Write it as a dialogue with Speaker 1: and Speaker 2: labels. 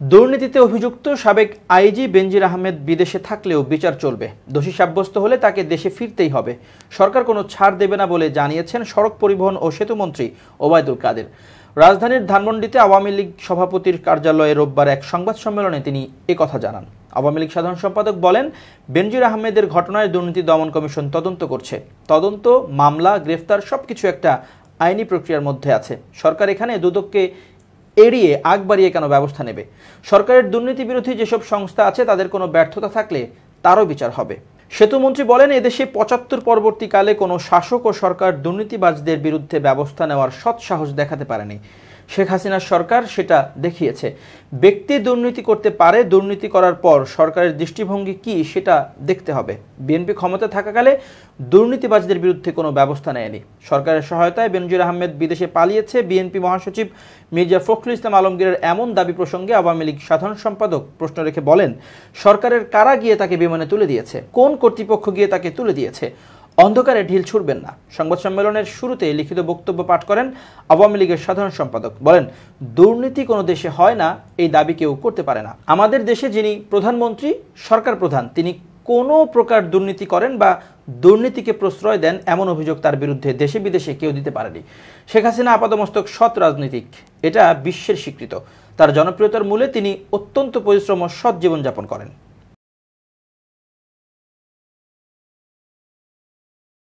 Speaker 1: দুর্নীতিতে অভিযুক্ত সাবেক আইজি বেনজির আহমেদ বিদেশে থাকলেও বিচার চলবে। দোষী সাব্যস্ত হলে তাকে দেশে ফিরতেই হবে। সরকার কোনো ছাড় দেবে না বলে জানিয়েছেন সড়ক পরিবহন ও সেতুমন্ত্রী ওবায়দুল কাদের। রাজধানীর ধানমন্ডিতে আওয়ামী লীগ সভাপতির কার্যালয়ে রোববার এক সংবাদ সম্মেলনে তিনি একথা জানান। আওয়ামী লীগ সাধারণ সম্পাদক বলেন, বেনজির আহমেদের ঘটনায় দুর্নীতি দমন কমিশন তদন্ত করছে। তদন্ত, মামলা, গ্রেফতার সবকিছু একটা আইনি প্রক্রিয়ার মধ্যে আছে। সরকার এখানে দুদককে এড়িয়ে আগ বাড়িয়ে কেন ব্যবস্থা নেবে? সরকারের দুর্নীতি বিরোধী যেসব সংস্থা আছে তাদের কোনো ব্যর্থতা থাকলে তারও বিচার হবে। সেতুমন্ত্রী বলেন, এদেশে ৭৫ পরবর্তীকালে কোনো শাসক ও সরকার দুর্নীতিবাজদের বিরুদ্ধে ব্যবস্থা নেওয়ার সৎ সাহস দেখাতে পারেনি। শেখ হাসিনার সরকার সেটা দেখিয়েছে। ব্যক্তি দুর্নীতি করতে পারে, দুর্নীতি করার পর সরকারের দৃষ্টিভঙ্গি কি সেটা দেখতে হবে। বিএনপি ক্ষমতা থাকাকালে দুর্নীতিবাজদের বিরুদ্ধে কোনো ব্যবস্থা নেয়নি। সরকারের সহায়তায় বেনজির আহমেদ বিদেশে পালিয়েছে। বিএনপি মহাসচিব মির্জা ফখরুল ইসলাম আলমগীরের এমন দাবি প্রসঙ্গে আওয়ামী লীগ সাধারণ সম্পাদক প্রশ্ন রেখে বলেন, সরকারের কারা গিয়ে তাকে বিমানে তুলে দিয়েছে? কোন কর্তৃপক্ষ গিয়ে তাকে তুলে দিয়েছে? অন্ধকারে ঢিল ছুড়বেন না। সংবাদ সম্মেলনের শুরুতে লিখিত বক্তব্য পাঠ করেন আওয়ামী লীগের সাধারণ সম্পাদক। বলেন, দুর্নীতি কোনো দেশে হয় না, এই দাবি কেউ করতে পারে না। আমাদের দেশে যিনি প্রধানমন্ত্রী, সরকার প্রধান, তিনি কোনো প্রকার দুর্নীতি করেন বা দুর্নীতিকে প্রশ্রয় দেন এমন অভিযোগ তার বিরুদ্ধে দেশে বিদেশে কেউ দিতে পারেনি। শেখ হাসিনা আপাতমস্তক সৎ রাজনীতিক, এটা বিশ্বের স্বীকৃত। তার জনপ্রিয়তার মূলে তিনি অত্যন্ত পরিশ্রম ও সৎ জীবনযাপন করেন।